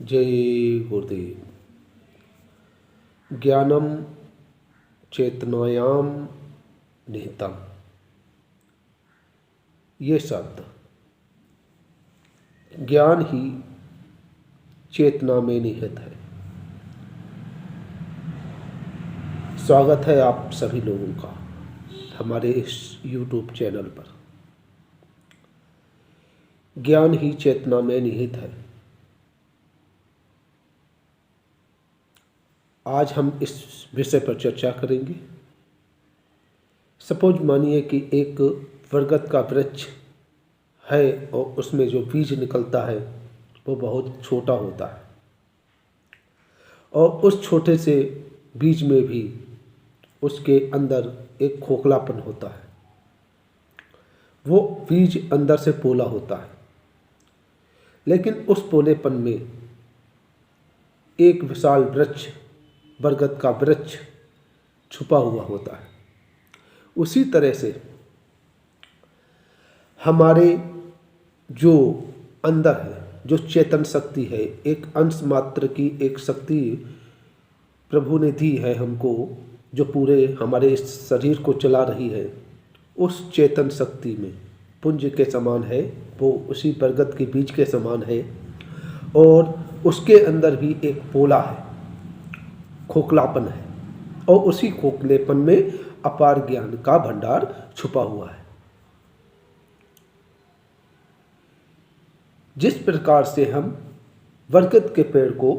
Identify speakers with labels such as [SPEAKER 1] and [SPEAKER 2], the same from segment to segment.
[SPEAKER 1] जय गुरुदेव। ज्ञानम चेतनायाम निहितम, ये शब्द ज्ञान ही चेतना में निहित है। स्वागत है आप सभी लोगों का हमारे इस YouTube चैनल पर। ज्ञान ही चेतना में निहित है। आज हम इस विषय पर चर्चा करेंगे। सपोज मानिए कि एक बरगद का वृक्ष है और उसमें जो बीज निकलता है वो बहुत छोटा होता है और उस छोटे से बीज में भी उसके अंदर एक खोखलापन होता है। वो बीज अंदर से पोला होता है, लेकिन उस पोलेपन में एक विशाल वृक्ष, बरगद का वृक्ष छुपा हुआ होता है। उसी तरह से हमारे जो अंदर है, जो चेतन शक्ति है, एक अंश मात्र की एक शक्ति प्रभु ने दी है हमको, जो पूरे हमारे इस शरीर को चला रही है। उस चेतन शक्ति में पुंज के समान है, वो उसी बरगद के बीज के समान है और उसके अंदर भी एक पोला है, खोखलापन है और उसी खोखलेपन में अपार ज्ञान का भंडार छुपा हुआ है। जिस प्रकार से हम बरगद के पेड़ को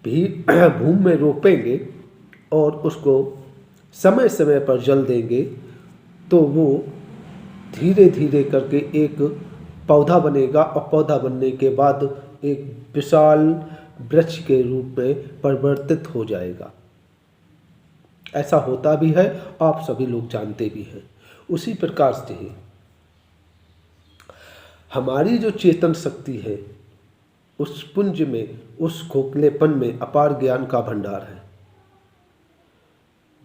[SPEAKER 1] भी भूमि में रोपेंगे और उसको समय समय पर जल देंगे तो वो धीरे धीरे करके एक पौधा बनेगा और पौधा बनने के बाद एक विशाल वृक्ष के रूप में परिवर्तित हो जाएगा। ऐसा होता भी है, आप सभी लोग जानते भी हैं। उसी प्रकार से ही हमारी जो चेतन शक्ति है, उस पुंज में, उस खोखलेपन में अपार ज्ञान का भंडार है।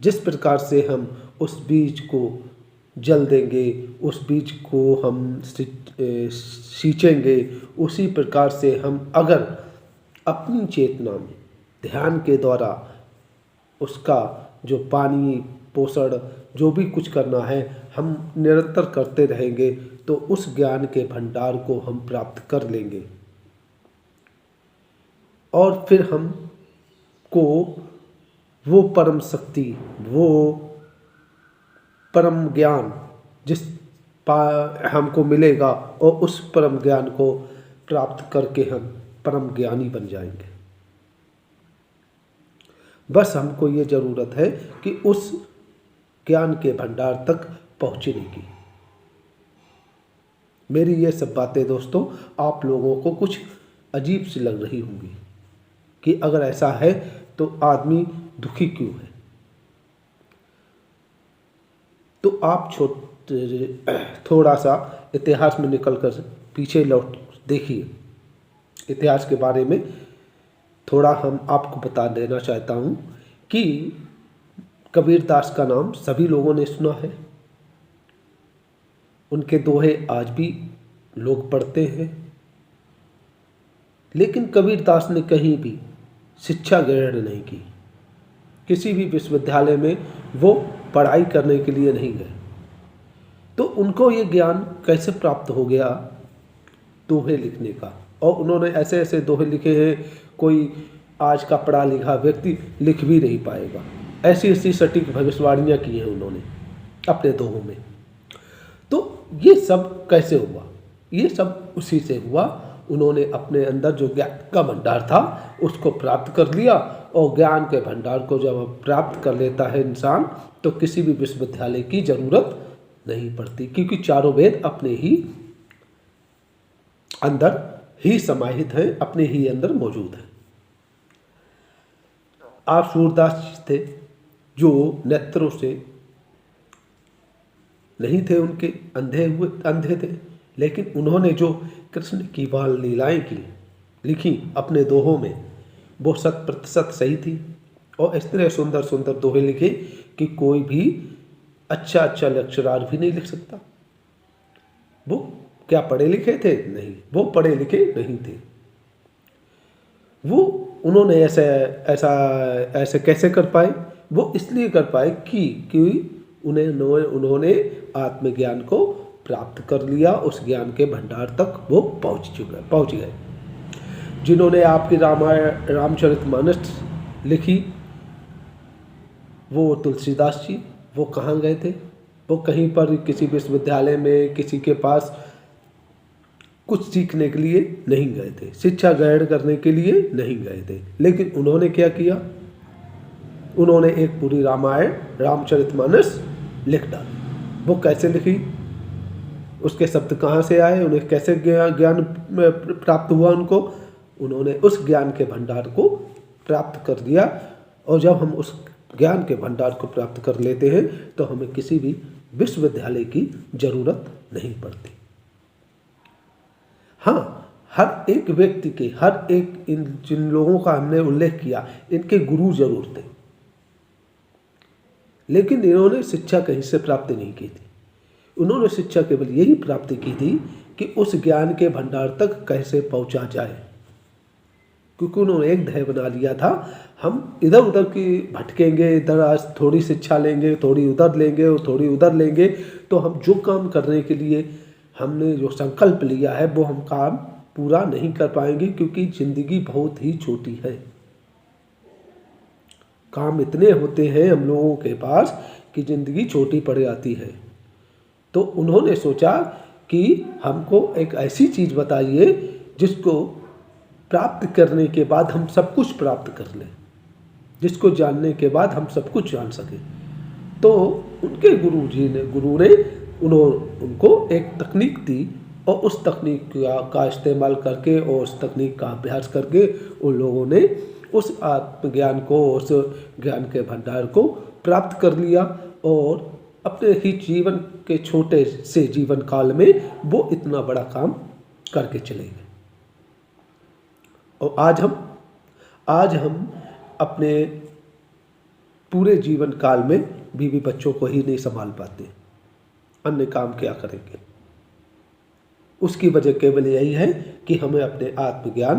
[SPEAKER 1] जिस प्रकार से हम उस बीज को जल देंगे, उस बीज को हम सींचेंगे, उसी प्रकार से हम अगर अपनी चेतना में ध्यान के द्वारा उसका जो पानी, पोषण, जो भी कुछ करना है, हम निरंतर करते रहेंगे तो उस ज्ञान के भंडार को हम प्राप्त कर लेंगे और फिर हम को वो परम शक्ति, वो परम ज्ञान हमको मिलेगा और उस परम ज्ञान को प्राप्त करके हम परम ज्ञानी बन जाएंगे। बस हमको ये ज़रूरत है कि उस ज्ञान के भंडार तक पहुँचने की। मेरी ये सब बातें दोस्तों आप लोगों को कुछ अजीब सी लग रही होंगी कि अगर ऐसा है तो आदमी दुखी क्यों है। तो आप थोड़ा सा इतिहास में निकलकर पीछे लौट देखिए। इतिहास के बारे में थोड़ा हम आपको बता देना चाहता हूँ कि कबीरदास का नाम सभी लोगों ने सुना है। उनके दोहे आज भी लोग पढ़ते हैं, लेकिन कबीरदास ने कहीं भी शिक्षा ग्रहण नहीं की। किसी भी विश्वविद्यालय में वो पढ़ाई करने के लिए नहीं गए। तो उनको ये ज्ञान कैसे प्राप्त हो गया दोहे लिखने का। और उन्होंने ऐसे ऐसे दोहे लिखे हैं, कोई आज का पढ़ा लिखा व्यक्ति लिख भी नहीं पाएगा। ऐसी ऐसी सटीक भविष्यवाणियाँ की हैं उन्होंने अपने दोहों में। तो ये सब कैसे हुआ? ये सब उसी से हुआ। उन्होंने अपने अंदर जो ज्ञान का भंडार था उसको प्राप्त कर लिया और ज्ञान के भंडार को जब प्राप्त कर लेता है इंसान तो किसी भी विश्वविद्यालय की ज़रूरत नहीं पड़ती, क्योंकि चारों वेद अपने ही अंदर ही समाहित हैं, अपने ही अंदर मौजूद हैं। आप सूरदास थे जो नेत्रों से नहीं थे, उनके अंधे थे, लेकिन उन्होंने जो कृष्ण की बाल लीलाएं की लिखी अपने दोहों में, वो 100% सही थी। और इस तरह सुंदर सुंदर दोहे लिखे कि कोई भी अच्छा लेक्चरार भी नहीं लिख सकता। वो क्या पढ़े लिखे थे? नहीं, वो पढ़े लिखे नहीं थे। वो उन्होंने ऐसे कैसे कर पाए? वो इसलिए कर पाए कि उन्होंने आत्मज्ञान को प्राप्त कर लिया, उस ज्ञान के भंडार तक वो पहुँच गए। जिन्होंने आपकी रामचरितमानस लिखी, वो तुलसीदास जी, वो कहाँ गए थे? वो कहीं पर किसी विश्वविद्यालय में किसी के पास कुछ सीखने के लिए नहीं गए थे, शिक्षा ग्रहण करने के लिए नहीं गए थे। लेकिन उन्होंने क्या किया? उन्होंने एक पूरी रामायण रामचरितमानस लिख डाली। वो कैसे लिखी? उसके शब्द कहाँ से आए? उन्हें कैसे ज्ञान प्राप्त हुआ? उन्होंने उस ज्ञान के भंडार को प्राप्त कर दिया। और जब हम उस ज्ञान के भंडार को प्राप्त कर लेते हैं तो हमें किसी भी विश्वविद्यालय की जरूरत नहीं पड़ती। हाँ, हर एक व्यक्ति के, हर एक जिन लोगों का हमने उल्लेख किया, इनके गुरु जरूर थे, लेकिन इन्होंने शिक्षा कहीं से प्राप्त नहीं की थी। उन्होंने शिक्षा केवल यही प्राप्त की थी कि उस ज्ञान के भंडार तक कैसे पहुंचा जाए, क्योंकि उन्होंने एक ध्येय बना लिया था, हम इधर उधर की भटकेंगे, इधर आज थोड़ी शिक्षा लेंगे, थोड़ी उधर लेंगे और थोड़ी उधर लेंगे, तो हम जो काम करने के लिए हमने जो संकल्प लिया है वो हम काम पूरा नहीं कर पाएंगे, क्योंकि जिंदगी बहुत ही छोटी है। काम इतने होते हैं हम लोगों के पास कि जिंदगी छोटी पड़ जाती है। तो उन्होंने सोचा कि हमको एक ऐसी चीज़ बताइए जिसको प्राप्त करने के बाद हम सब कुछ प्राप्त कर लें, जिसको जानने के बाद हम सब कुछ जान सकें। तो उनके गुरु ने उनको एक तकनीक दी, और उस तकनीक का इस्तेमाल करके और उस तकनीक का अभ्यास करके उन लोगों ने उस आत्मज्ञान को, उस ज्ञान के भंडार को प्राप्त कर लिया, और अपने ही जीवन के छोटे से जीवन काल में वो इतना बड़ा काम करके चले गए। और आज हम अपने पूरे जीवन काल में बीवी बच्चों को ही नहीं संभाल पाते, अन्य काम क्या करेंगे? उसकी वजह केवल यही है कि हमें अपने आत्मज्ञान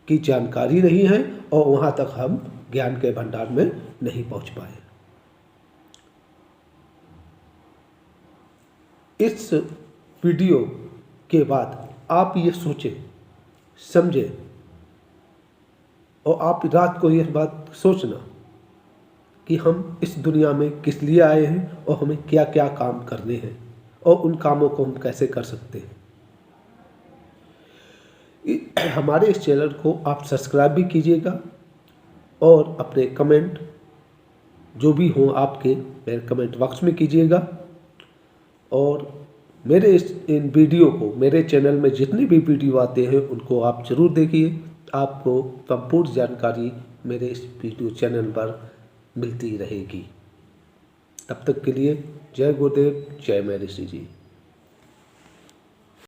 [SPEAKER 1] की जानकारी नहीं है और वहाँ तक हम ज्ञान के भंडार में नहीं पहुँच पाए। इस वीडियो के बाद आप ये सोचें, समझें, और आप रात को यह बात सोचना कि हम इस दुनिया में किस लिए आए हैं और हमें क्या क्या काम करने हैं और उन कामों को हम कैसे कर सकते हैं। हमारे इस चैनल को आप सब्सक्राइब भी कीजिएगा, और अपने कमेंट जो भी हो आपके मेरे कमेंट बॉक्स में कीजिएगा। और मेरे इन वीडियो को, मेरे चैनल में जितनी भी वीडियो आते हैं उनको आप ज़रूर देखिए। आपको संपूर्ण जानकारी मेरे इस वीडियो चैनल पर मिलती रहेगी। तब तक के लिए जय गुरुदेव, जय महर्षि जी।